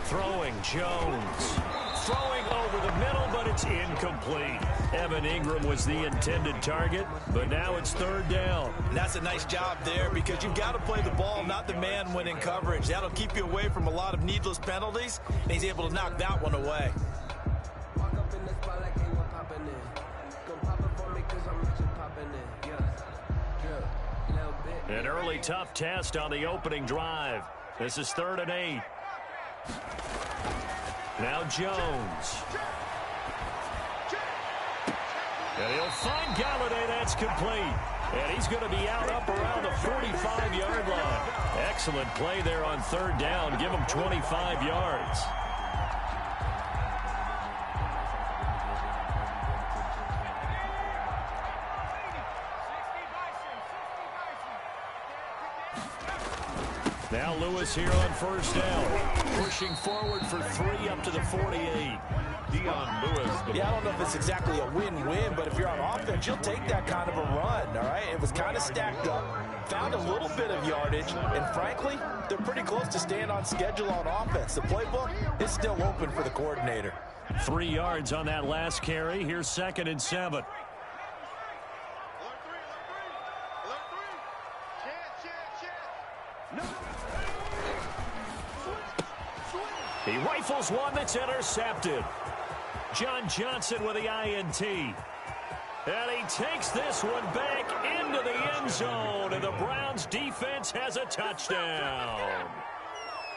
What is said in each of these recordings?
Throwing Jones. Throwing over the middle, but it's incomplete. Evan Ingram was the intended target, but now it's third down. And that's a nice job there because you've got to play the ball, not the man when in coverage. That'll keep you away from a lot of needless penalties, and he's able to knock that one away. An early tough test on the opening drive. This is 3rd and 8. Now Jones. And he'll find Galladay. That's complete. And he's going to be out up around the 45-yard line. Excellent play there on 3rd down. Give him 25 yards. Now Lewis here on 1st down. Pushing forward for 3 up to the 48. Dion Lewis. Yeah, I don't know if it's exactly a win-win, but if you're on offense, you'll take that kind of a run, all right? It was kind of stacked up, found a little bit of yardage, and frankly, they're pretty close to staying on schedule on offense. The playbook is still open for the coordinator. 3 yards on that last carry. Here's 2nd and 7. He rifles one that's intercepted. John Johnson with the INT. And he takes this one back into the end zone, and the Browns defense has a touchdown.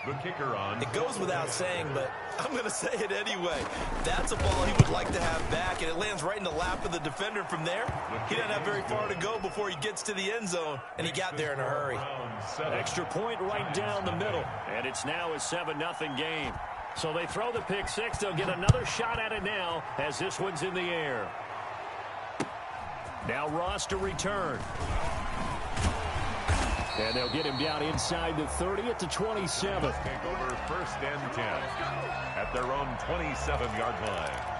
The kicker on. It goes without saying, but I'm going to say it anyway. That's a ball he would like to have back, and it lands right in the lap of the defender from there. He doesn't have very far to go before he gets to the end zone, and he got there in a hurry. Extra point right down the middle, and it's now a 7-0 game. So they throw the pick six. They'll get another shot at it now as this one's in the air. Now Ross to return. And they'll get him down inside the 30 at the 27. Over 1st and 10 at their own 27-yard line.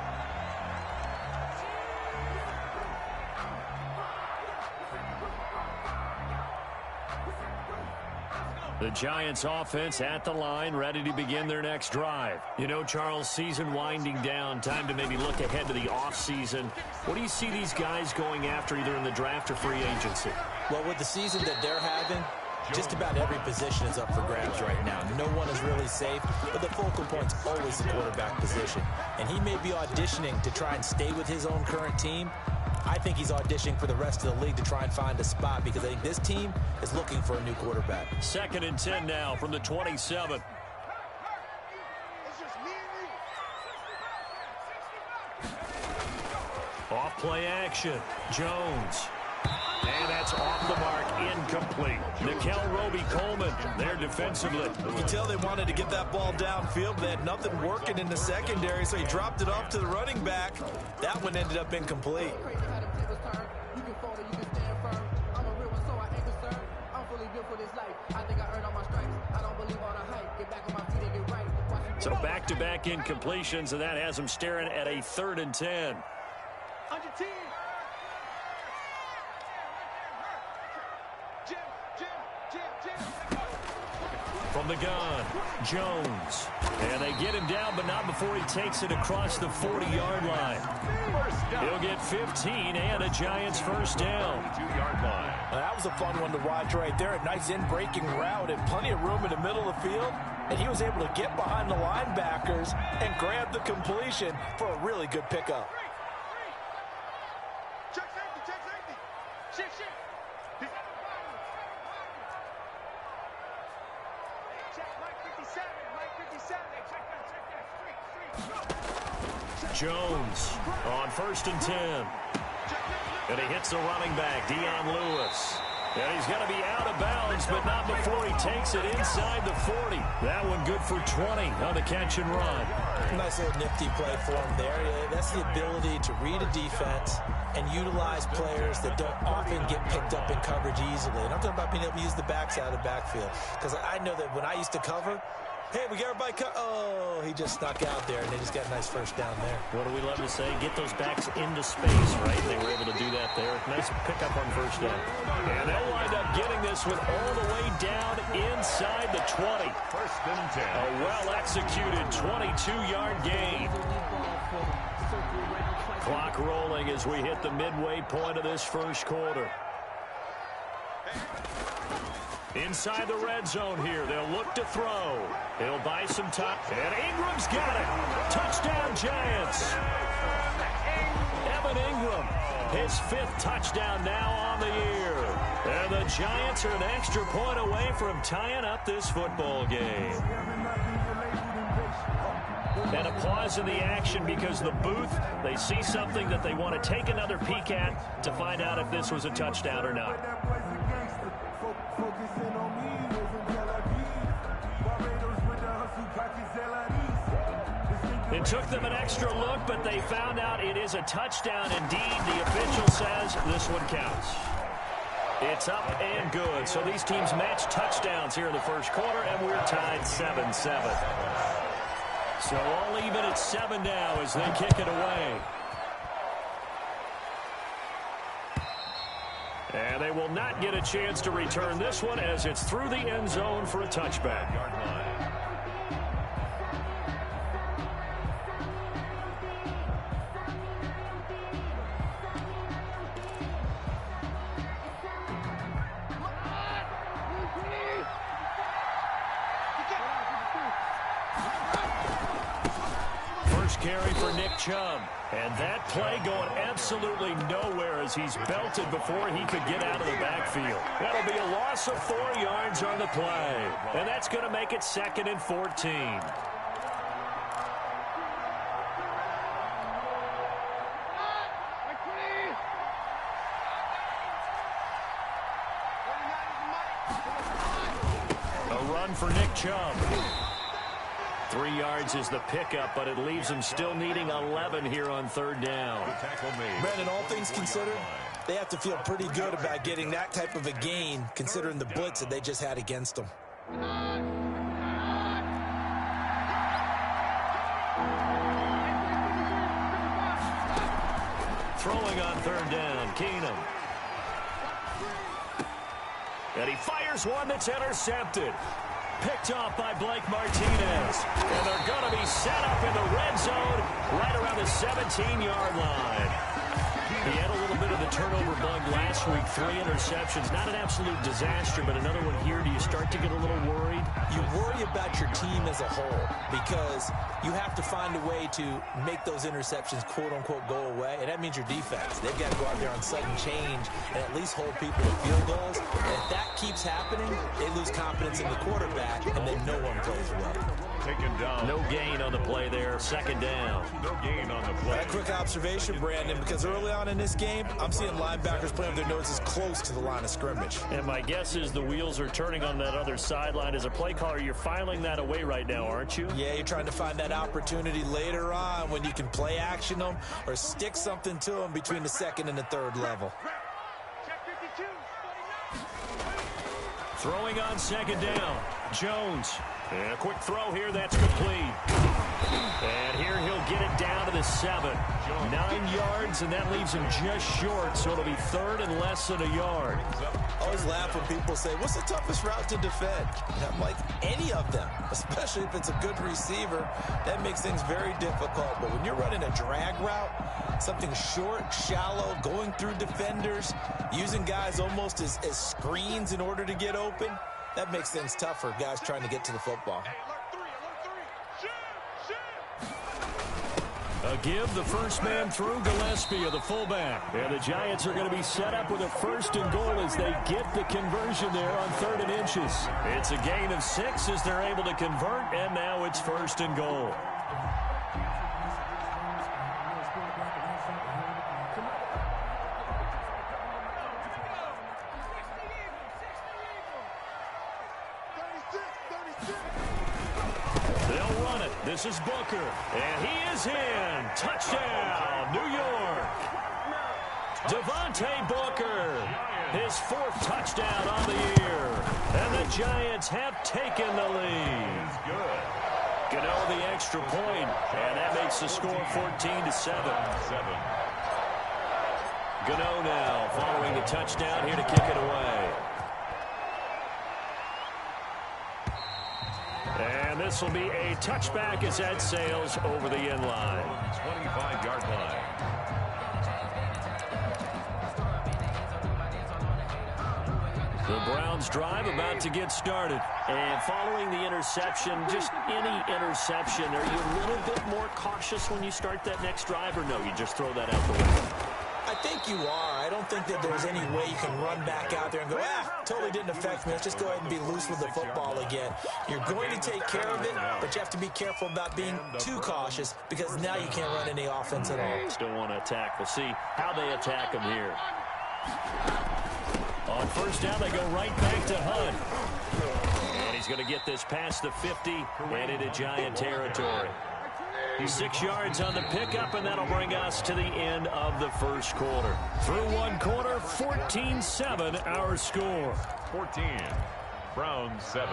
The Giants offense at the line, ready to begin their next drive. You know, Charles, season winding down, time to maybe look ahead to the offseason. What do you see these guys going after either in the draft or free agency? Well, with the season that they're having, just about every position is up for grabs right now. No one is really safe, but the focal point's always the quarterback position. And he may be auditioning to try and stay with his own current team. I think he's auditioning for the rest of the league to try and find a spot because I think this team is looking for a new quarterback. 2nd and 10 now from the 27. Off play action. Jones. And that's off the mark, incomplete. Nickel Roby-Coleman there defensively. You can tell they wanted to get that ball downfield. They had nothing working in the secondary, so he dropped it off to the running back. That one ended up incomplete. So back-to-back incompletions, and that has him staring at a 3rd and 10. From the gun, Jones. And they get him down, but not before he takes it across the 40-yard line. He'll get 15 and a Giants 1st down. 2-yard line. That was a fun one to watch right there. A nice in-breaking route and plenty of room in the middle of the field. And he was able to get behind the linebackers and grab the completion for a really good pickup. Check safety. Shift. Jones on 1st and 10. And he hits the running back, Dion Lewis. And he's going to be out of bounds, but not before he takes it inside the 40. That one good for 20 on the catch and run. Nice little nifty play for him there. That's the ability to read a defense and utilize players that don't often get picked up in coverage easily. And I'm talking about being able to use the backside of the backfield. Because I know that when I used to cover, Hey, we got everybody cut. Oh, he just snuck out there, and they just got a nice first down there. What do we love to say? Get those backs into space, right? They were able to do that there. Nice pickup on first down. And they'll wind up getting this one all the way down inside the 20. First and 10. A well-executed 22-yard gain. Clock rolling as we hit the midway point of this first quarter. Inside the red zone here. They'll look to throw. He'll buy some time. And Ingram's got it. Touchdown, Giants. Evan Ingram, his 5th touchdown now on the year. And the Giants are an extra point away from tying up this football game. And a pause in the action because the booth, they see something that they want to take another peek at to find out if this was a touchdown or not. It took them an extra look, but they found out it is a touchdown indeed. The official says this one counts. It's up and good. So these teams match touchdowns here in the first quarter, and we're tied 7-7. So all even at 7 now as they kick it away. And they will not get a chance to return this one as it's through the end zone for a touchback. Carry for Nick Chubb. And that play going absolutely nowhere as he's belted before he could get out of the backfield. That'll be a loss of 4 yards on the play. And that's going to make it 2nd and 14. A run for Nick Chubb. 3 yards is the pickup, but it leaves him still needing 11 here on 3rd down. Brandon, all things considered, they have to feel pretty good about getting that type of a gain, considering the blitz that they just had against them. Throwing on 3rd down, Keenum. And he fires one that's intercepted. Picked off by Blake Martinez. And they're going to be set up in the red zone right around the 17-yard line. He had a little bit of the turnover bug last week. 3 interceptions. Not an absolute disaster, but another one here. Do you start to get a little worried? You worry about your team as a whole because you have to find a way to make those interceptions, quote-unquote, go away, and that means your defense. They've got to go out there on sudden change and at least hold people to field goals. And if that keeps happening, they lose confidence in the quarterback, and then no one plays well. Taken down. No gain on the play there. 2nd down. No gain on the play. That quick observation, Brandon, because early on in this game, I'm seeing linebackers playing with their noses close to the line of scrimmage. And my guess is the wheels are turning on that other sideline. As a play caller, you're filing that away right now, aren't you? Yeah, you're trying to find that opportunity later on when you can play action them or stick something to them between the 2nd and the 3rd level. Throwing on 2nd down, Jones. And a quick throw here, that's complete. And here he'll get it down to the 7. 9 yards, and that leaves him just short, so it'll be 3rd and less than a yard. I always laugh when people say, what's the toughest route to defend? And I'm like, any of them, especially if it's a good receiver. That makes things very difficult. But when you're running a drag route, something short, shallow, going through defenders, using guys almost as screens in order to get open, that makes things tough for guys trying to get to the football. A give, the first man through, Gillespie of the fullback. And the Giants are going to be set up with a 1st and goal as they get the conversion there on 3rd and inches. It's a gain of 6 as they're able to convert, and now it's 1st and goal. This is Booker, and he is in. Touchdown, New York. Devontae Booker, his 4th touchdown on the year. And the Giants have taken the lead. Good. extra point, and that makes the score 14-7. Gano now following the touchdown here to kick it away. And this will be a touchback as that sails over the end line. 25-yard line. The Browns drive about to get started. And following the interception, just any interception, are you a little bit more cautious when you start that next drive, or no, you just throw that out the window? I think you are. I don't think that there's any way you can run back out there and go, totally didn't affect me. Let's just go ahead and be loose with the football again. You're going to take care of it, but you have to be careful about being too cautious because now you can't run any offense at all. Still want to attack. We'll see how they attack them here. On first down, they go right back to Hunt. And he's going to get this past the 50 and into Giant territory. 6 yards on the pickup, and that'll bring us to the end of the first quarter. Through one quarter, 14-7 our score. 14, Browns 7.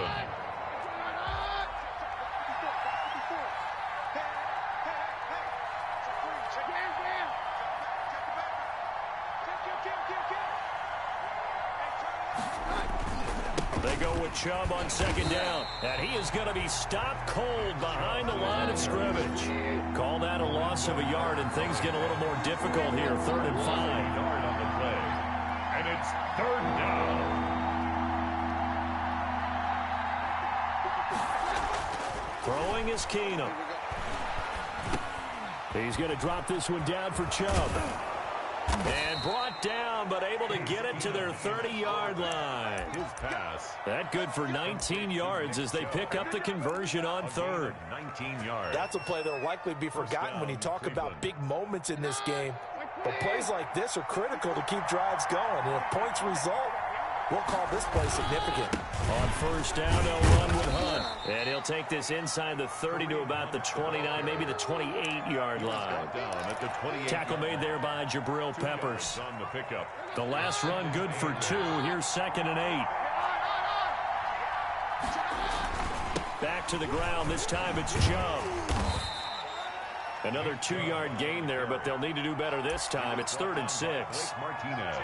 They go with Chubb on second down, and he is going to be stopped cold behind the line of scrimmage. Call that a loss of a yard, and things get a little more difficult here. 3rd and 5. Yard on the play, and it's 3rd down. Throwing is Keenum. He's going to drop this one down for Chubb. And brought down, but able to get it to their 30-yard line. His pass. That good for 19 yards as they pick up the conversion on 3rd. 19 yards. That's a play that will likely be forgotten when you talk about big moments in this game. But plays like this are critical to keep drives going. And if points result, we'll call this play significant. On first down, they'll run with Hunt. And he'll take this inside the 30 to about the 29, maybe the 28-yard line. Down at the 28. Tackle made there by Jabril Peppers. On the pickup. The last run good for 2. Here's 2nd and 8. Back to the ground. This time it's Chubb. Another 2-yard gain there, but they'll need to do better this time. It's 3rd and 6.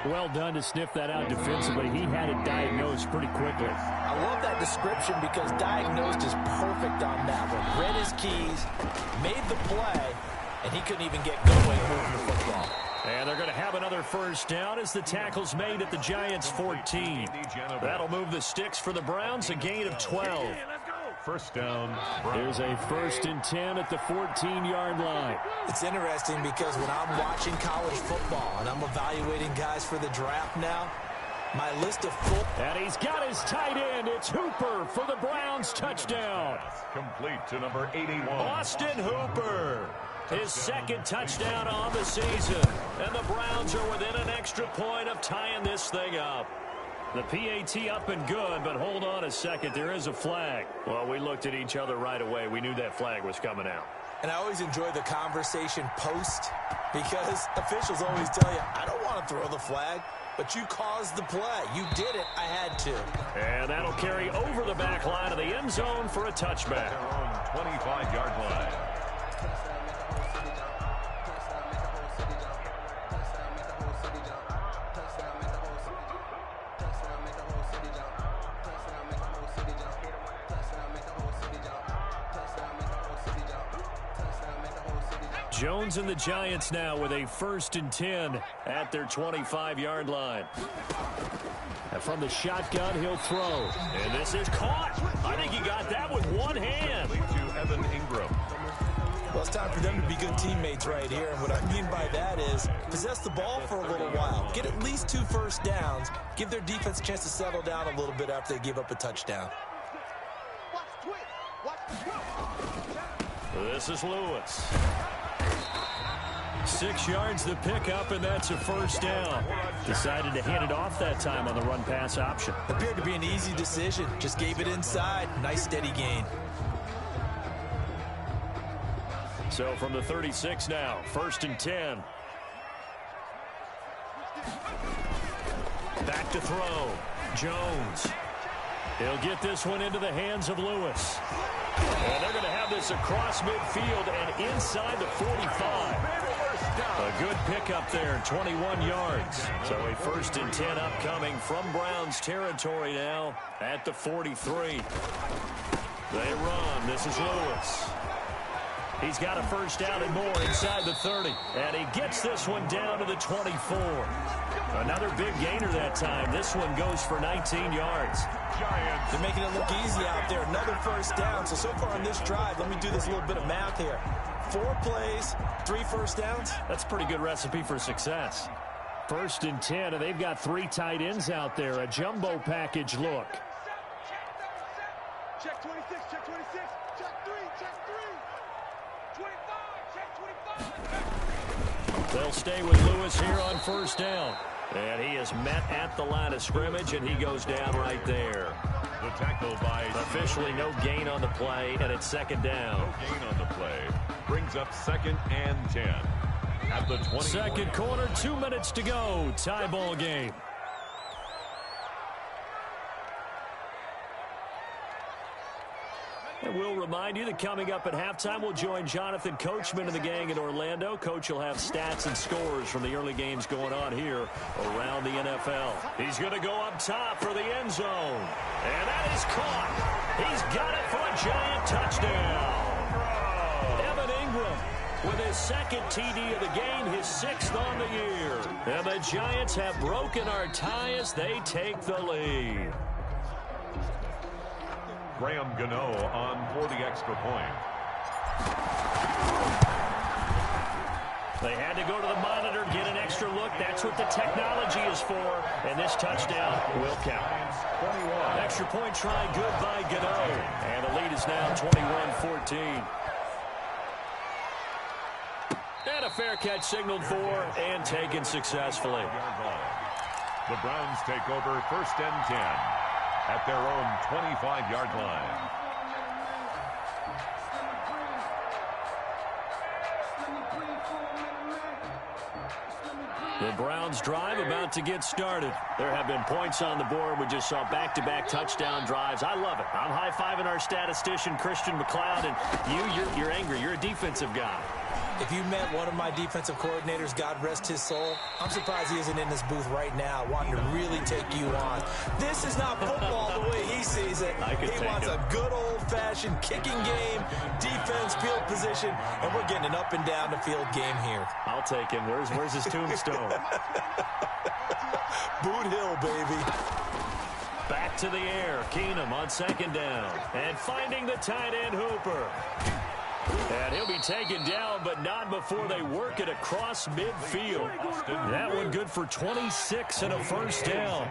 Well done to sniff that out defensively. He had it diagnosed pretty quickly. I love that description because diagnosed is perfect on that one. Read his keys, made the play, and he couldn't even get going moving the football. And they're going to have another first down as the tackle's made at the Giants' 14. That'll move the sticks for the Browns, a gain of 12. First down. There's a 1st and 10 at the 14-yard line. It's interesting because when I'm watching college football and I'm evaluating guys for the draft now, my list of full... And he's got his tight end. It's Hooper for the Browns touchdown. Complete to number 81. Austin Hooper. His 2nd touchdown on the season. And the Browns are within an extra point of tying this thing up. The PAT up and good, but hold on a second. There is a flag. Well, we looked at each other right away. We knew that flag was coming out. And I always enjoy the conversation post because officials always tell you, I don't want to throw the flag, but you caused the play. You did it. I had to. And that'll carry over the back line of the end zone for a touchback. They're on 25-yard line. Jones and the Giants now with a 1st and 10 at their 25-yard line. And from the shotgun, he'll throw. And this is caught. I think he got that with one hand. To Evan Ingram. Well, it's time for them to be good teammates right here. And what I mean by that is possess the ball for a little while. Get at least 2 first downs. Give their defense a chance to settle down a little bit after they give up a touchdown. This is Lewis. 6 yards the pickup, and that's a first down. Decided to hand it off that time on the run-pass option. Appeared to be an easy decision. Just gave it inside. Nice steady gain. So from the 36 now, 1st and 10. Back to throw. Jones. He'll get this one into the hands of Lewis. And they're going to have this Lewis across midfield and inside the 45. A good pickup there, 21 yards. So a 1st and 10 upcoming from Browns territory now at the 43. They run. This is Lewis. He's got a 1st down and more inside the 30. And he gets this one down to the 24. Another big gainer that time. This one goes for 19 yards. Giants. They're making it look easy out there. Another 1st down. So far on this drive, let me do this little bit of math here. 4 plays, 3 1st downs. That's a pretty good recipe for success. 1st and 10, and they've got 3 tight ends out there. A jumbo package look. Check 26, check 26, check 3, check 3. 25, check 25. They'll stay with Lewis here on 1st down. And he is met at the line of scrimmage, and he goes down right there. The tackle by officially no gain on the play, and it's 2nd down. No gain on the play. Brings up 2nd and 10. At the 20. 2nd quarter, 2 minutes to go. Tie ball game. And we'll remind you that coming up at halftime, we'll join Jonathan Coachman and the gang in Orlando. Coach will have stats and scores from the early games going on here around the NFL. He's going to go up top for the end zone. And that is caught. He's got it for a Giant touchdown. Evan Ingram with his 2nd TD of the game, his 6th on the year. And the Giants have broken our tie as they take the lead. Graham Gano on for the extra point. They had to go to the monitor, get an extra look. That's what the technology is for. And this touchdown will count. 21. Extra point try good by Gano. And the lead is now 21-14. And a fair catch signaled for and taken successfully. The Browns take over 1st and 10. At their own 25-yard line. The Browns drive about to get started. There have been points on the board. We just saw back-to-back touchdown drives. I love it. I'm high-fiving our statistician, Christian McLeod, and you're angry. You're a defensive guy. If you met one of my defensive coordinators, God rest his soul, I'm surprised he isn't in this booth right now wanting to really take you on. This is not football the way he sees it. He wants a good old-fashioned kicking game, defense, field position, and we're getting an up-and-down-the-field game here. I'll take him. Where's his tombstone? Boot Hill, baby. Back to the air. Keenum on 2nd down. And finding the tight end Hooper. And he'll be taken down, but not before they work it across midfield. That one good for 26 and a 1st down.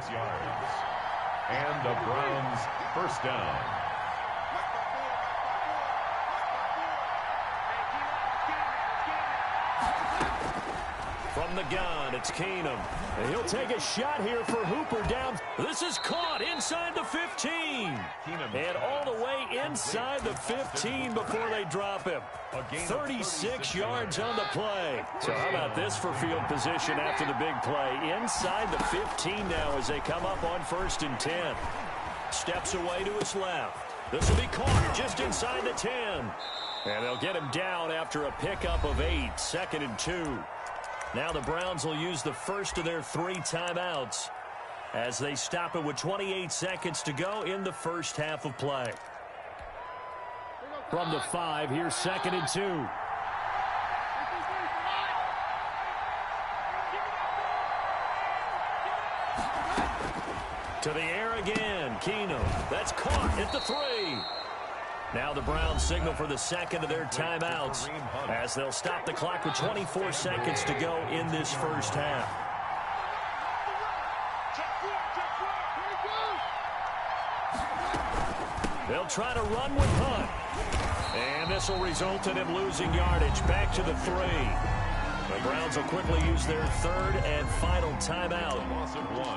And the Browns 1st down. From the gun, it's Keenum. And he'll take a shot here for Hooper down. This is caught inside the 15. And all the way inside the 15 before they drop him. 36 yards on the play. So how about this for field position after the big play? Inside the 15 now as they come up on 1st and 10. Steps away to his left. This will be caught just inside the 10. And they'll get him down after a pickup of 8. 2nd and 2. Now the Browns will use the first of their 3 timeouts as they stop it with 28 seconds to go in the first half of play. From the 5, here's 2nd and 2. To the air again, Keenum. That's caught at the 3. Now the Browns signal for the 2nd of their timeouts as they'll stop the clock with 24 seconds to go in this first half. They'll try to run with Hunt. And this will result in him losing yardage back to the 3. The Browns will quickly use their 3rd and final timeout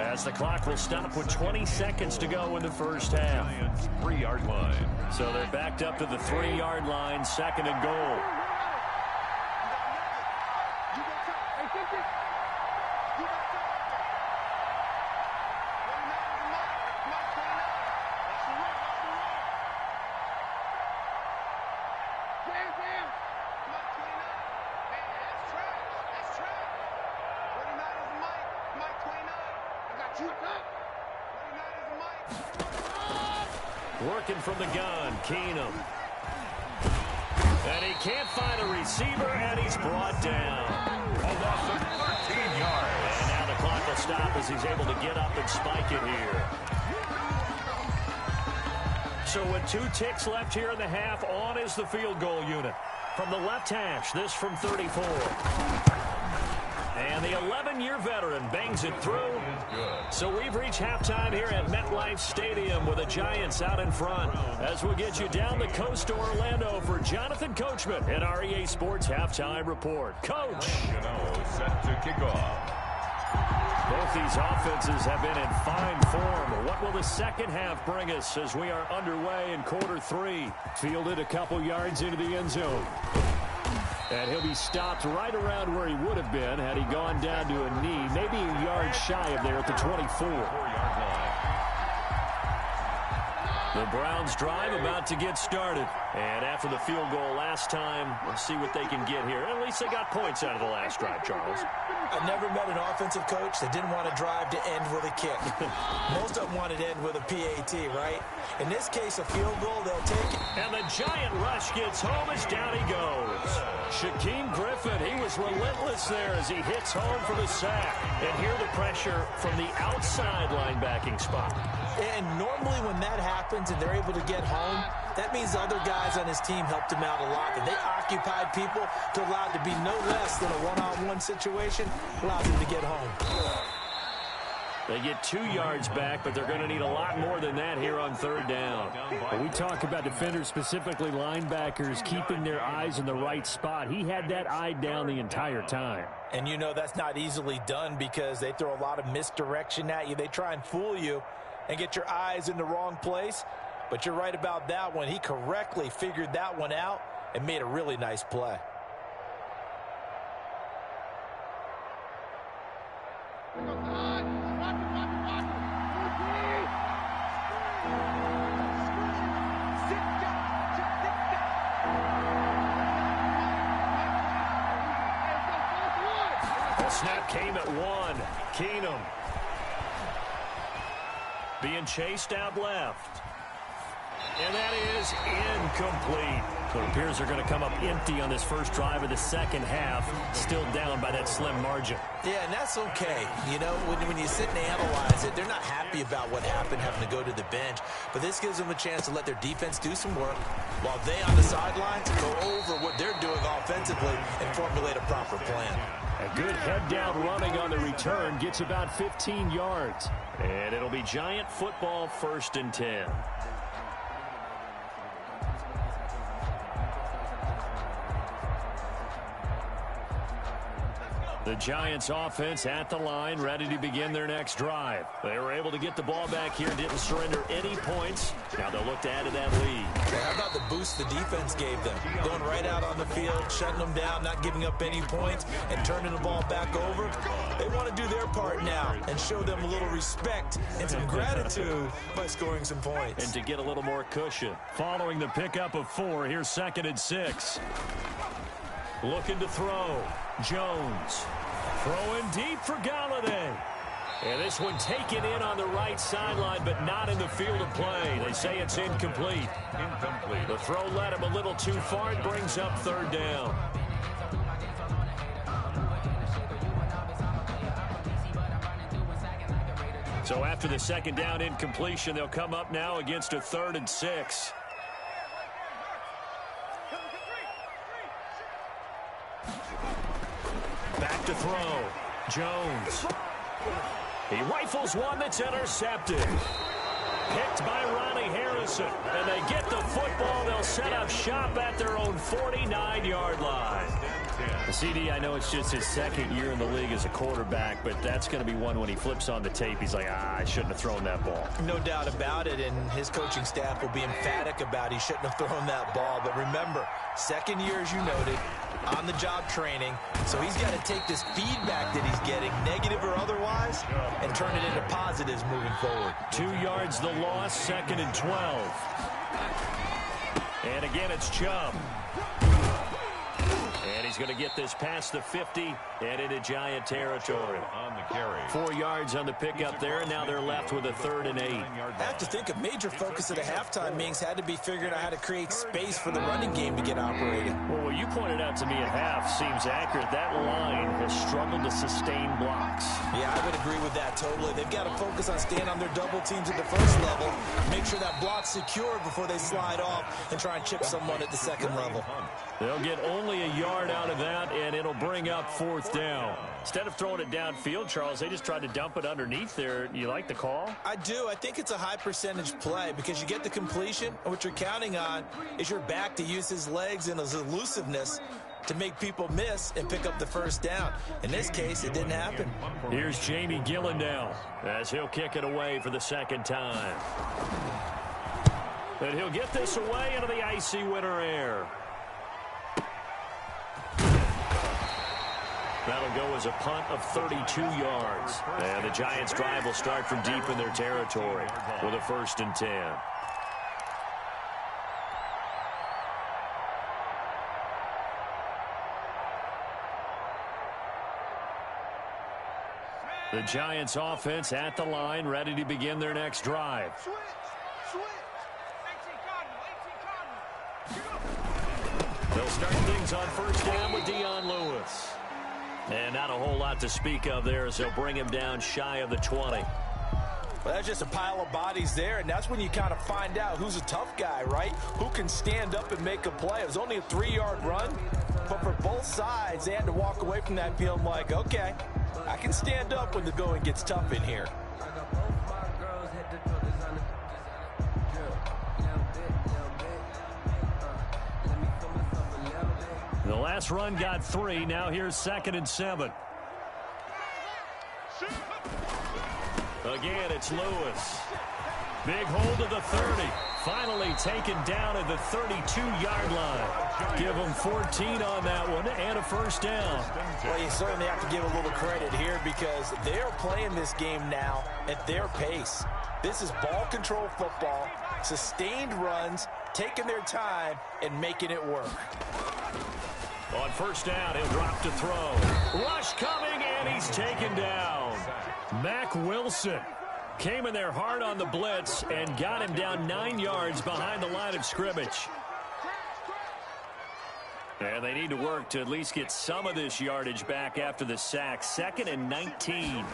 as the clock will stop with 20 seconds to go in the first half. 3-yard line. So they're backed up to the 3-yard line, 2nd and goal. Working from the gun, Keenum. And he can't find a receiver, and he's brought down. A loss of 13 yards. And now the clock will stop as he's able to get up and spike it here. So with 2 ticks left here in the half, on is the field goal unit. From the left hash, this from 34. And the 11-year veteran bangs it through. So we've reached halftime here at MetLife Stadium with the Giants out in front. As we'll get you down the coast to Orlando for Jonathan Coachman at our EA Sports Halftime Report. Coach. Set to kick off. Both these offenses have been in fine form. What will the second half bring us as we are underway in quarter 3? Fielded a couple yards into the end zone. And he'll be stopped right around where he would have been had he gone down to a knee, maybe a yard shy of there at the 24. The Browns drive about to get started. And after the field goal last time, we'll see what they can get here. At least they got points out of the last drive, Charles. I never met an offensive coach that didn't want to drive to end with a kick. Most of them wanted to end with a PAT, right? In this case, a field goal, they'll take it. And the giant rush gets home as down he goes. Shaquem Griffin, he was relentless there as he hits home for the sack. And here the pressure from the outside linebacking spot. And normally when that happens and they're able to get home, that means the other guys on his team helped him out a lot. And they occupied people to allow it to be no less than a one-on-one situation, allows him to get home. They get 2 yards back, but they're going to need a lot more than that here on third down. When we talk about defenders, specifically linebackers, keeping their eyes in the right spot. He had that eye down the entire time. And you know that's not easily done because they throw a lot of misdirection at you. They try and fool you and get your eyes in the wrong place. But you're right about that one. He correctly figured that one out and made a really nice play. The snap came at 1. Keenum being chased out left. And that is incomplete. So it appears they're going to come up empty on this first drive of the second half, still down by that slim margin. Yeah, and that's okay. You know, when you sit and analyze it, they're not happy about what happened, having to go to the bench. But this gives them a chance to let their defense do some work while they on the sidelines go over what they're doing offensively and formulate a proper plan. A good head-down running on the return gets about 15 yards. And it'll be Giant football, 1st and 10. The Giants offense at the line, ready to begin their next drive. They were able to get the ball back here, didn't surrender any points. Now they'll look to add to that lead. How about the boost the defense gave them? Going right out on the field, shutting them down, not giving up any points, and turning the ball back over. They want to do their part now and show them a little respect and some gratitude by scoring some points. And to get a little more cushion. Following the pickup of 4, here's 2nd and 6. Looking to throw. Jones. Throwing deep for Galladay. And this one taken in on the right sideline, but not in the field of play. They say it's incomplete. The throw led him a little too far. It brings up 3rd down. So after the 2nd down incompletion, they'll come up now against a 3rd and 6. Back to throw. Jones. He rifles one that's intercepted. Picked by Ronnie Harrison. And they get the football. They'll set up shop at their own 49-yard line. CD, I know it's just his 2nd year in the league as a quarterback, but that's going to be one when he flips on the tape. He's like, I shouldn't have thrown that ball. No doubt about it, and his coaching staff will be emphatic about he shouldn't have thrown that ball. But remember, 2nd year, as you noted, on-the-job training. So he's got to take this feedback that he's getting, negative or otherwise, and turn it into positives moving forward. 2 yards the loss, 2nd and 12. And again, it's Chubb. And he's going to get this past the 50 and into Giant territory. On the carry. 4 yards on the pickup there. Now they're left with a 3rd and 8. I have to think a major focus of the halftime meetings had to be figuring out how to create space for the running game to get operating. Well, what you pointed out to me at half seems accurate. That line has struggled to sustain blocks. Yeah, I would agree with that totally. They've got to focus on staying on their double teams at the first level, make sure that block's secure before they slide off and try and chip someone at the second level. They'll get only a yard out of that, and it'll bring up 4th down. Instead of throwing it downfield, Charles, they just tried to dump it underneath there. You like the call? I do. I think it's a high percentage play because you get the completion, and what you're counting on is your back to use his legs and his elusiveness to make people miss and pick up the first down. In this case, it didn't happen. Here's Jamie Gillen now as he'll kick it away for the 2nd time. And he'll get this away into the icy winter air. That'll go as a punt of 32 yards. And the Giants' drive will start from deep in their territory with a 1st and 10. The Giants' offense at the line, ready to begin their next drive. They'll start things on 1st down with Dion Lewis. And not a whole lot to speak of there as they'll bring him down shy of the 20. Well, that's just a pile of bodies there, and that's when you kind of find out who's a tough guy, right? Who can stand up and make a play. It was only a 3-yard run, but for both sides, they had to walk away from that field like, okay, I can stand up when the going gets tough in here. The last run got 3. Now here's 2nd and 7. Again, it's Lewis. Big hold of the 30. Finally taken down at the 32-yard line. Give them 14 on that one and a 1st down. Well, you certainly have to give a little credit here because they're playing this game now at their pace. This is ball control football, sustained runs, taking their time, and making it work. On 1st down, he'll drop to throw. Rush coming, and he's taken down. Mack Wilson came in there hard on the blitz and got him down 9 yards behind the line of scrimmage. And they need to work to at least get some of this yardage back after the sack. 2nd and 19.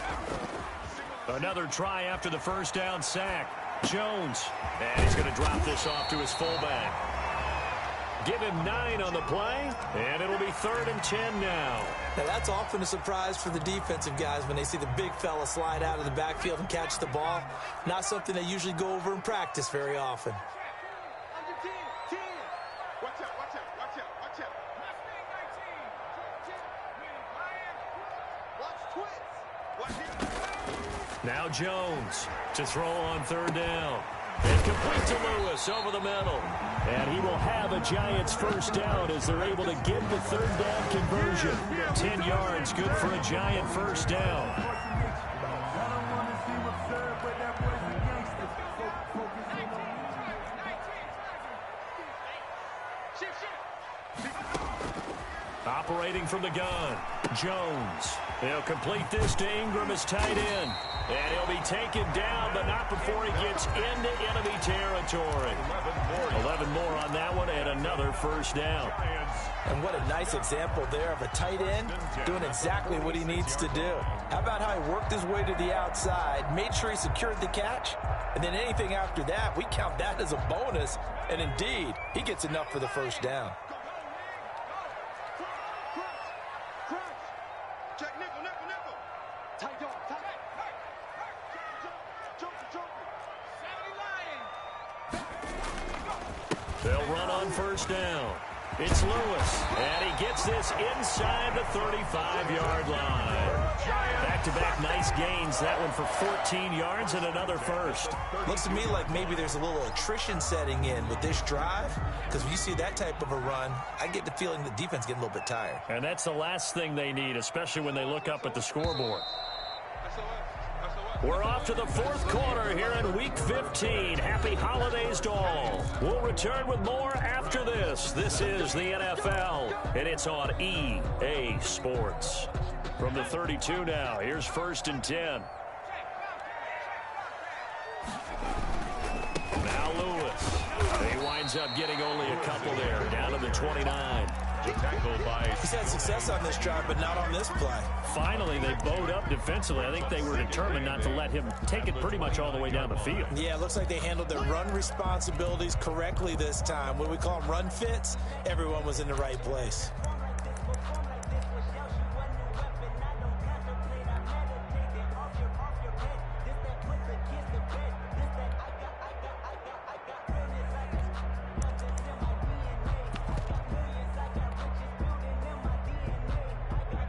Another try after the 1st down sack. Jones. And he's going to drop this off to his fullback. Give him 9 on the play, and it'll be 3rd and 10 now. Now, that's often a surprise for the defensive guys when they see the big fella slide out of the backfield and catch the ball. Not something they usually go over in practice very often. Watch out, watch out, watch out, watch out. Watch twitch. Now Jones to throw on 3rd down. And complete to Lewis over the middle. And he will have a Giants 1st down as they're able to get the 3rd down conversion. 10 yards, good for a Giant 1st down. Operating from the gun, Jones. He'll complete this to Ingram as tight end. And he'll be taken down, but not before he gets into enemy territory. 11 more on that one, and another 1st down. And what a nice example there of a tight end doing exactly what he needs to do. How about how he worked his way to the outside, made sure he secured the catch, and then anything after that, we count that as a bonus. And indeed, he gets enough for the 1st down. Check nickel, nickel, nickel. Tight dog, tight. They'll run on 1st down. It's Lewis, and he gets this inside the 35-yard line. Back-to-back nice gains. That one for 14 yards and another 1st. Looks to me like maybe there's a little attrition setting in with this drive, because when you see that type of a run, I get the feeling the defense getting a little bit tired. And that's the last thing they need, especially when they look up at the scoreboard. SOS, SOS. We're off to the fourth quarter here in Week 15. Happy holidays to all. We'll return with more after this. This is the NFL, and it's on EA Sports. From the 32 now, here's 1st and 10. Now Lewis. He winds up getting only a couple there, down to the 29. He's had success on this drive, but not on this play. Finally, they bowed up defensively. I think they were determined not to let him take it pretty much all the way down the field. Yeah, it looks like they handled their run responsibilities correctly this time. When we call them run fits, everyone was in the right place.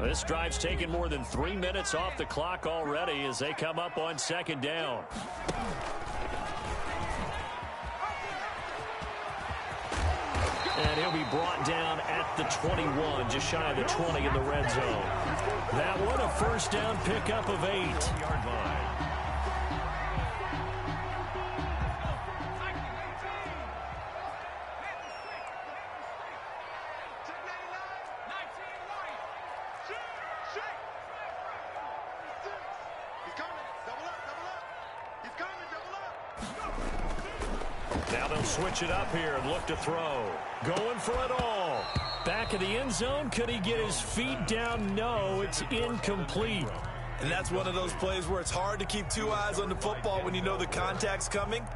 This drive's taken more than 3 minutes off the clock already as they come up on 2nd down. And he'll be brought down at the 21, just shy of the 20 in the red zone. That one a 1st down pickup of 8. Yard line. Now they'll switch it up here and look to throw. Going for it all. Back of the end zone. Could he get his feet down? No, it's incomplete. And that's one of those plays where it's hard to keep 2 eyes on the football when you know the contact's coming,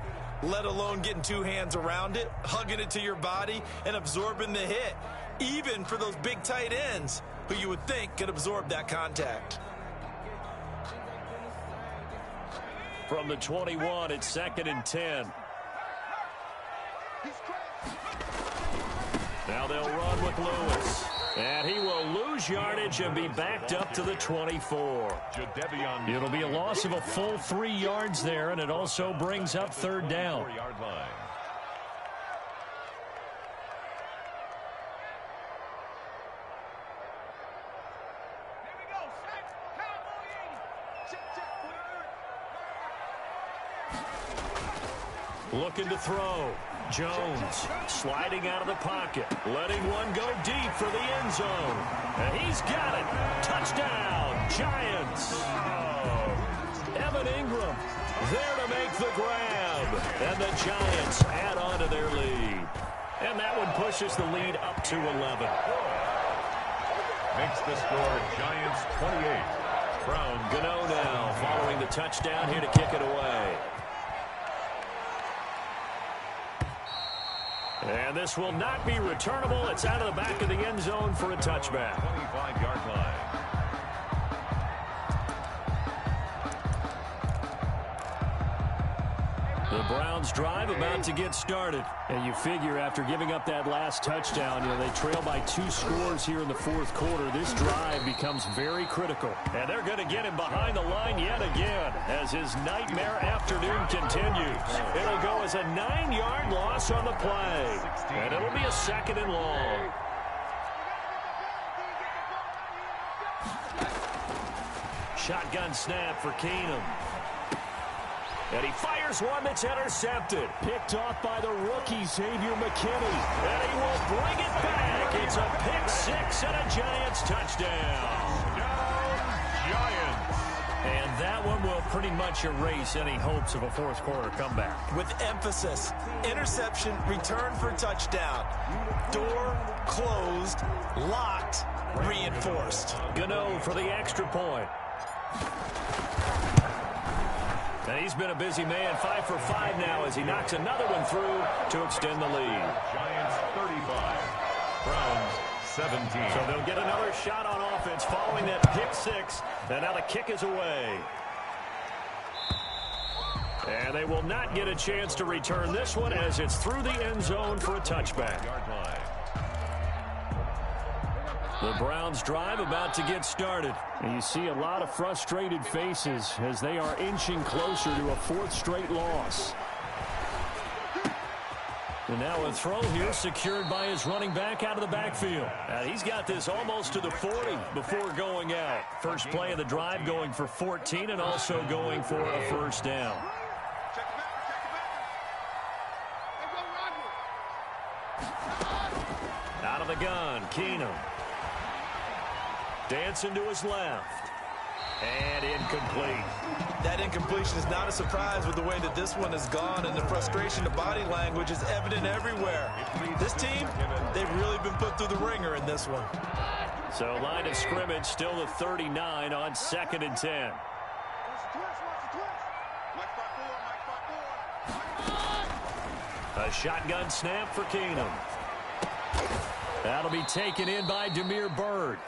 let alone getting 2 hands around it, hugging it to your body, and absorbing the hit, even for those big tight ends who you would think could absorb that contact. From the 21, it's 2nd and 10. Now they'll run with Lewis. And he will lose yardage and be backed up to the 24. It'll be a loss of a full 3 yards there, and it also brings up 3rd down. Looking to throw. Jones sliding out of the pocket, letting one go deep for the end zone. And he's got it. Touchdown, Giants. Evan Ingram there to make the grab. And the Giants add on to their lead. And that one pushes the lead up to 11. Makes the score Giants 28. Brown Gano now following the touchdown here to kick it away. And this will not be returnable. It's out of the back of the end zone for a touchback. 25-yard line. The Browns drive about to get started. And you figure after giving up that last touchdown, they trail by 2 scores here in the 4th quarter. This drive becomes very critical. And they're going to get him behind the line yet again as his nightmare afternoon continues. It'll go as a 9-yard loss on the play. And it'll be a 2nd and long. Shotgun snap for Keenum. And he fires one that's intercepted. Picked off by the rookie, Xavier McKinney. And he will bring it back. It's a pick 6 and a Giants touchdown. Giants. And that one will pretty much erase any hopes of a 4th quarter comeback. With emphasis, interception, return for touchdown. Door closed, locked, reinforced. Gano for the extra point. And he's been a busy man, 5 for 5 now as he knocks another one through to extend the lead. Giants 35, Browns 17. So they'll get another shot on offense following that pick 6. And now the kick is away. And they will not get a chance to return this one as it's through the end zone for a touchback. The Browns drive about to get started. And you see a lot of frustrated faces as they are inching closer to a 4th straight loss. And now a throw here secured by his running back out of the backfield. He's got this almost to the 40 before going out. First play of the drive going for 14 and also going for a first down. Out of the gun, Keenum. Dancing to his left. And incomplete. That incompletion is not a surprise with the way that this one has gone, and the frustration, the body language is evident everywhere. This team, they've really been put through the ringer in this one. So line of scrimmage still the 39 on 2nd and 10. A shotgun snap for Keenum. That'll be taken in by Damiere Byrd.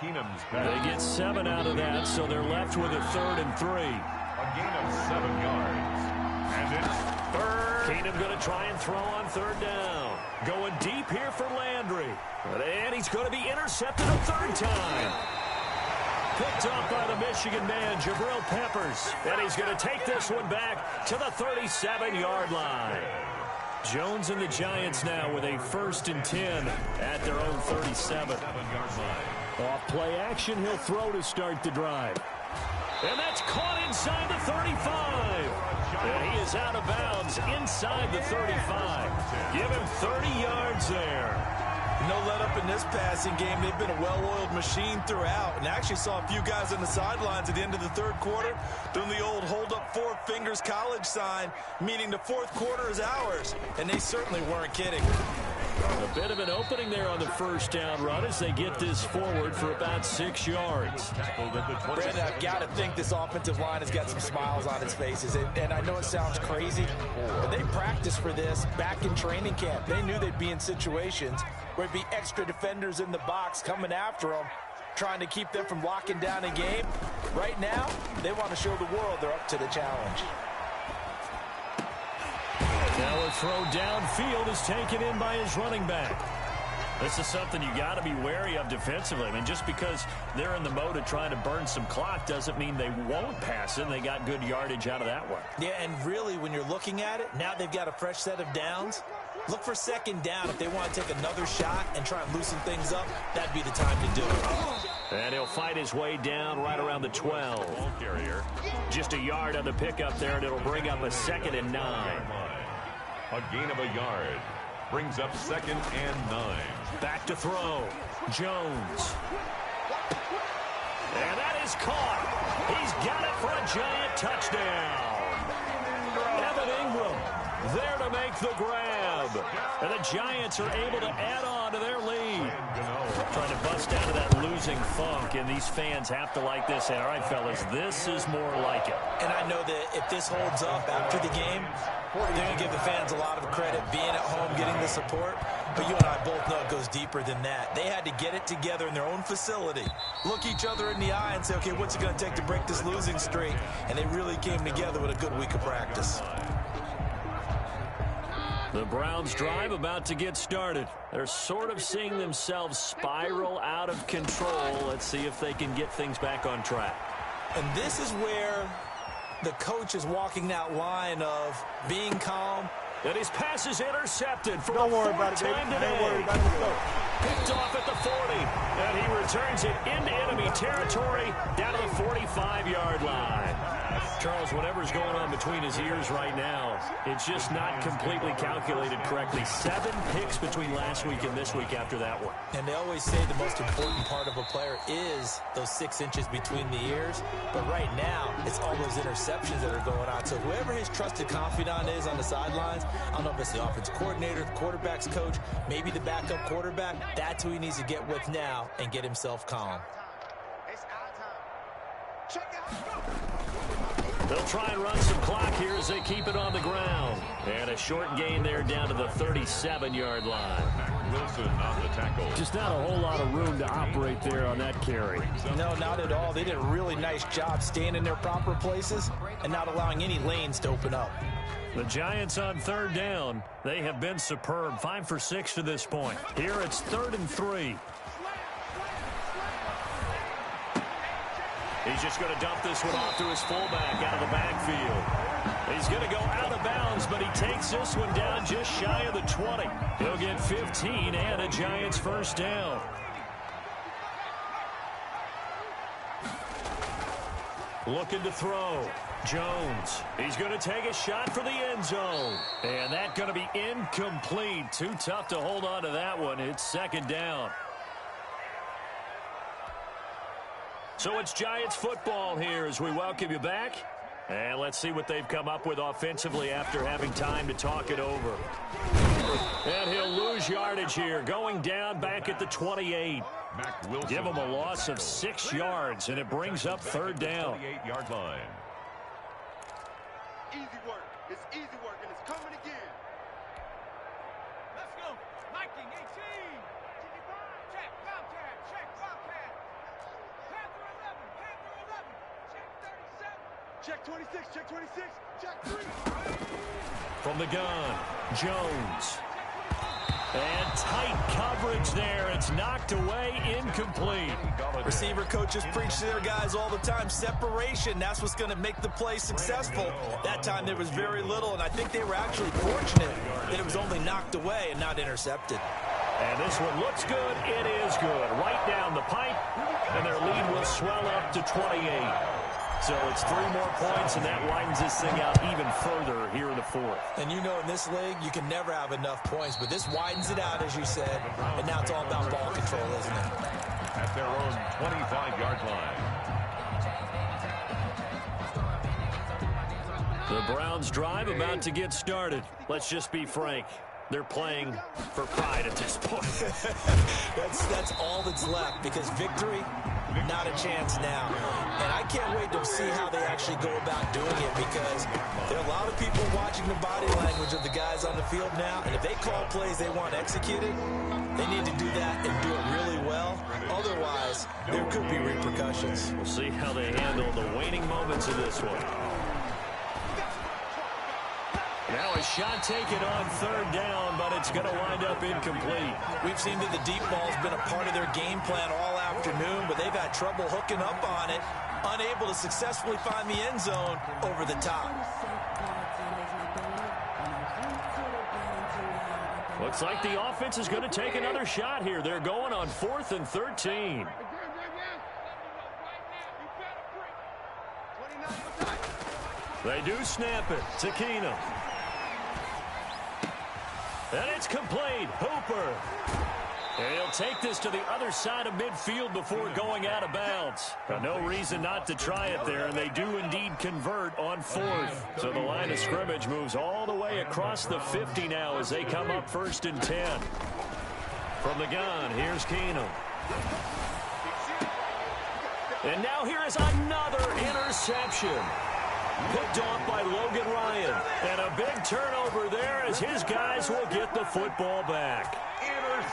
Keenum's They get 7 out of that, so they're left with a 3rd and 3. A gain of 7 yards. And it's Byrd. Keenum going to try and throw on 3rd down. Going deep here for Landry. And he's going to be intercepted a 3rd time. Picked off by the Michigan man, Jabril Peppers. And he's going to take this one back to the 37-yard line. Jones and the Giants now with a 1st and 10 at their own 37. Off play action, he'll throw to start the drive. And that's caught inside the 35. And he is out of bounds inside the 35. Give him 30 yards there. No let up in this passing game. They've been a well-oiled machine throughout. And I actually saw a few guys on the sidelines at the end of the 3rd quarter doing the old hold up 4 fingers college sign, meaning the 4th quarter is ours. And they certainly weren't kidding. A bit of an opening there on the 1st down run as they get this forward for about 6 yards. Brandon, I've got to think this offensive line has got some smiles on its faces. And I know it sounds crazy, but they practiced for this back in training camp. They knew they'd be in situations where it'd be extra defenders in the box coming after them, trying to keep them from locking down a game. Right now, they want to show the world they're up to the challenge. Now a throw downfield is taken in by his running back. This is something you got to be wary of defensively. I mean, just because they're in the mode of trying to burn some clock doesn't mean they won't pass it. And they got good yardage out of that one. Yeah, and really, when you're looking at it, now they've got a fresh set of downs. Look for 2nd down. If they want to take another shot and try and loosen things up, that'd be the time to do it. And he'll fight his way down right around the 12. Ball carrier. Just a yard on the pickup there, and it'll bring up a 2nd and 9. A gain of a yard. Brings up 2nd and 9. Back to throw. Jones. And that is caught. He's got it for a giant touchdown. Evan Ingram there to make the grab. And the Giants are able to add on to their lead. Trying to bust out of that losing funk, and these fans have to like this. All right, fellas, this is more like it. And I know that if this holds up after the game, they're going to give the fans a lot of credit being at home, getting the support. But you and I both know it goes deeper than that. They had to get it together in their own facility, look each other in the eye and say, okay, what's it going to take to break this losing streak? And they really came together with a good week of practice. The Browns drive about to get started. They're sort of seeing themselves spiral out of control. Let's see if they can get things back on track. And this is where the coach is walking that line of being calm. And his pass is intercepted for Don't the worry 4th about it, baby. time Don't today. worry about it. Go. Picked off at the 40. And he returns it into enemy territory down to the 45-yard line. Charles, whatever's going on between his ears right now, it's just not completely calculated correctly. 7 picks between last week and this week after that one. And they always say the most important part of a player is those 6 inches between the ears. But right now, it's all those interceptions that are going on. So whoever his trusted confidant is on the sidelines, I don't know if it's the offensive coordinator, the quarterback's coach, maybe the backup quarterback, that's who he needs to get with now and get himself calm. It's our time. Check it out. They'll try and run some clock here as they keep it on the ground. And a short gain there down to the 37-yard line. Wilson on the tackle. Just not a whole lot of room to operate there on that carry. No, not at all. They did a really nice job staying in their proper places and not allowing any lanes to open up. The Giants on 3rd down. They have been superb. 5 for 6 to this point. Here it's 3rd and 3. He's just going to dump this one off to his fullback out of the backfield. He's going to go out of bounds, but he takes this one down just shy of the 20. He'll get 15 and a Giants first down. Looking to throw. Jones. He's going to take a shot for the end zone. And that's going to be incomplete. Too tough to hold on to that one. It's second down. So it's Giants football here as we welcome you back. And let's see what they've come up with offensively after having time to talk it over. And he'll lose yardage here, going down back at the 28. Give him a loss of 6 yards, and it brings up third down. 28-yard line. Easy work. It's easy work, and it's coming again. Let's go. Liking 18. Check, Bobcat. Check, Bobcat. Panther 11. Panther 11. Check 37. Check 26. Check 26. Check 3. From the gun, Jones. And tight coverage there. It's knocked away, incomplete. Receiver coaches preach to their guys all the time. Separation, that's what's going to make the play successful. That time there was very little, and I think they were actually fortunate that it was only knocked away and not intercepted. And this one looks good. It is good. Right down the pipe, and their lead will swell up to 28. So it's 3 more points, and that widens this thing out even further here in the fourth. And you know in this league, you can never have enough points, but this widens it out, as you said, and now it's all about ball control, isn't it? At their own 25-yard line. The Browns drive about to get started. Let's just be frank. They're playing for pride at this point. That's all that's left, because victory, not a chance now. And I can't wait to see how they actually go about doing it, because there are a lot of people watching the body language of the guys on the field now, and if they call plays they want executed, they need to do that and do it really well. Otherwise, there could be repercussions. We'll see how they handle the waning moments of this one. Now a shot taken on third down, but it's going to wind up incomplete. We've seen that the deep ball's been a part of their game plan all afternoon, but they've had trouble hooking up on it, unable to successfully find the end zone over the top. Looks like the offense is going to take another shot here. They're going on 4th and 13. They do snap it to Keenum. And it's complete. Hooper. And he'll take this to the other side of midfield before going out of bounds. No reason not to try it there, and they do indeed convert on 4th. So the line of scrimmage moves all the way across the 50 now as they come up 1st and 10. From the gun, here's Keenum. And now here is another interception. Picked off by Logan Ryan. And a big turnover there as his guys will get the football back.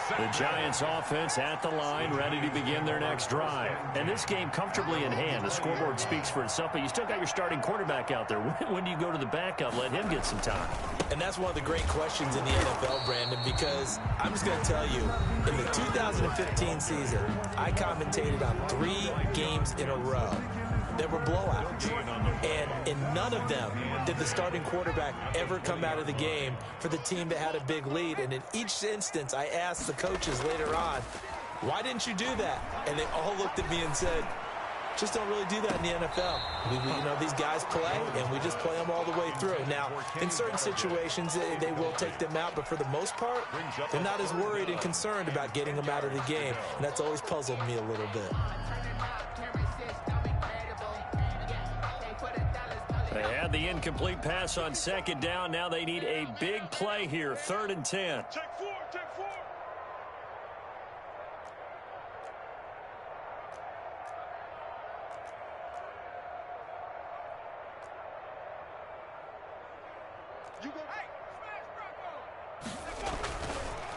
The Giants offense at the line, ready to begin their next drive. And this game comfortably in hand. The scoreboard speaks for itself, but you still got your starting quarterback out there. When do you go to the backup? Let him get some time. And that's one of the great questions in the NFL, Brandon, because I'm just going to tell you, in the 2015 season, I commentated on 3 games in a row. There were blowouts, and in none of them did the starting quarterback ever come out of the game for the team that had a big lead. And in each instance, I asked the coaches later on, why didn't you do that? And they all looked at me and said, just don't really do that in the NFL. You know, these guys play, and we just play them all the way through. Now, in certain situations, they will take them out, but for the most part, they're not as worried and concerned about getting them out of the game, and that's always puzzled me a little bit. They had the incomplete pass on 2nd down. Now they need a big play here, 3rd and 10. Check 4. Check 4. You go. Hey,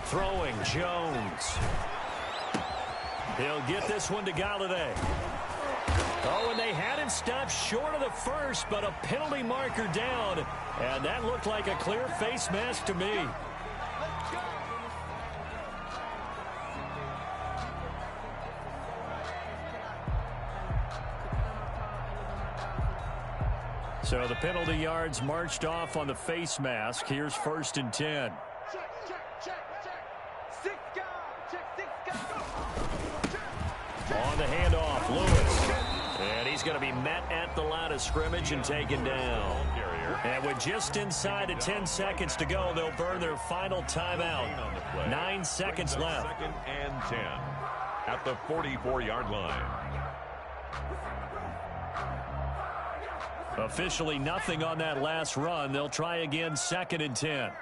Throwing, Jones. He'll get this one to Galladay. Oh, and they had him stopped short of the first, but a penalty marker down. And that looked like a clear face mask to me. So the penalty yards marched off on the face mask. Here's 1st and 10. Check, check, check, check. 6 guys. Check 6 guys. On the handoff, Lewis. And he's going to be met at the line of scrimmage and taken down. And with just inside of 10 seconds to go, they'll burn their final timeout. 9 seconds left. 2nd and 10 at the 44-yard line. Officially nothing on that last run. They'll try again 2nd and 10.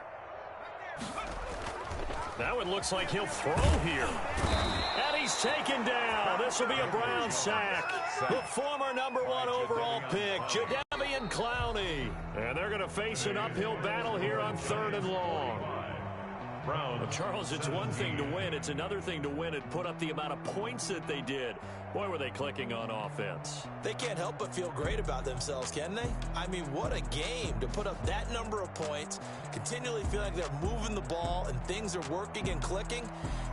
That one looks like he'll throw here. And he's taken down. This will be a Brown sack. The former #1 overall pick, Jadeveon Clowney. And they're going to face an uphill battle here on 3rd and long. Well, Charles, it's one thing to win. It's another thing to win and put up the amount of points that they did. Boy, were they clicking on offense. They can't help but feel great about themselves, can they? I mean, what a game to put up that number of points, continually feel like they're moving the ball and things are working and clicking.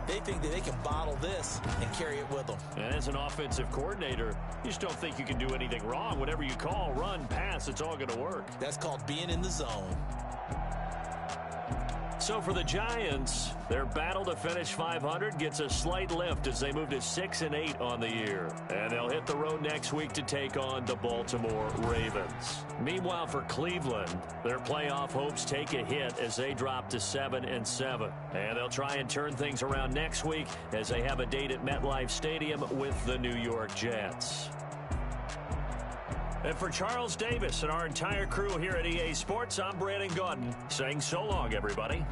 They think that they can bottle this and carry it with them. And as an offensive coordinator, you just don't think you can do anything wrong. Whatever you call, run, pass, it's all going to work. That's called being in the zone. So for the Giants, their battle to finish 500 gets a slight lift as they move to 6-8 on the year. And they'll hit the road next week to take on the Baltimore Ravens. Meanwhile, for Cleveland, their playoff hopes take a hit as they drop to 7-7. And they'll try and turn things around next week as they have a date at MetLife Stadium with the New York Jets. And for Charles Davis and our entire crew here at EA Sports, I'm Brandon Gaudin saying so long, everybody.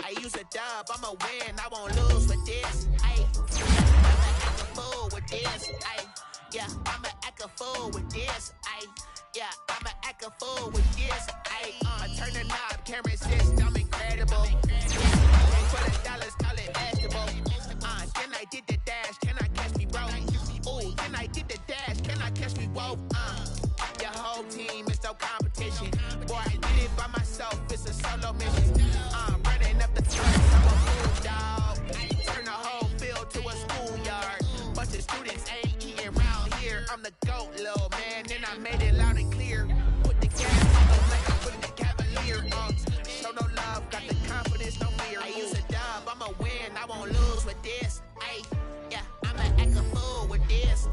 I use a dub, I'ma win, I won't lose with this. I'ma act a fool with this. I'ma act a fool with this. I'ma act a fool with this. Turn the knob, can't resist, I'm incredible. For the dollars, call it vegetable. Then I did the dash, can I catch me, bro? Ooh, then I did the dash, can I catch me, whoa? Your whole team is no competition. Boy, I did it by myself, it's a solo mission. Running up the turf, I'm a fool, dog. Turn the whole field to a schoolyard. Bunch of students ain't eating around here. I'm the GOAT, little man, and I made it loud and clear. Put the gas on them like I put in the Cavalier. Show no love, got the confidence, no fear. I use a dub, I'ma win, I won't lose with this. I'ma act a fool with this.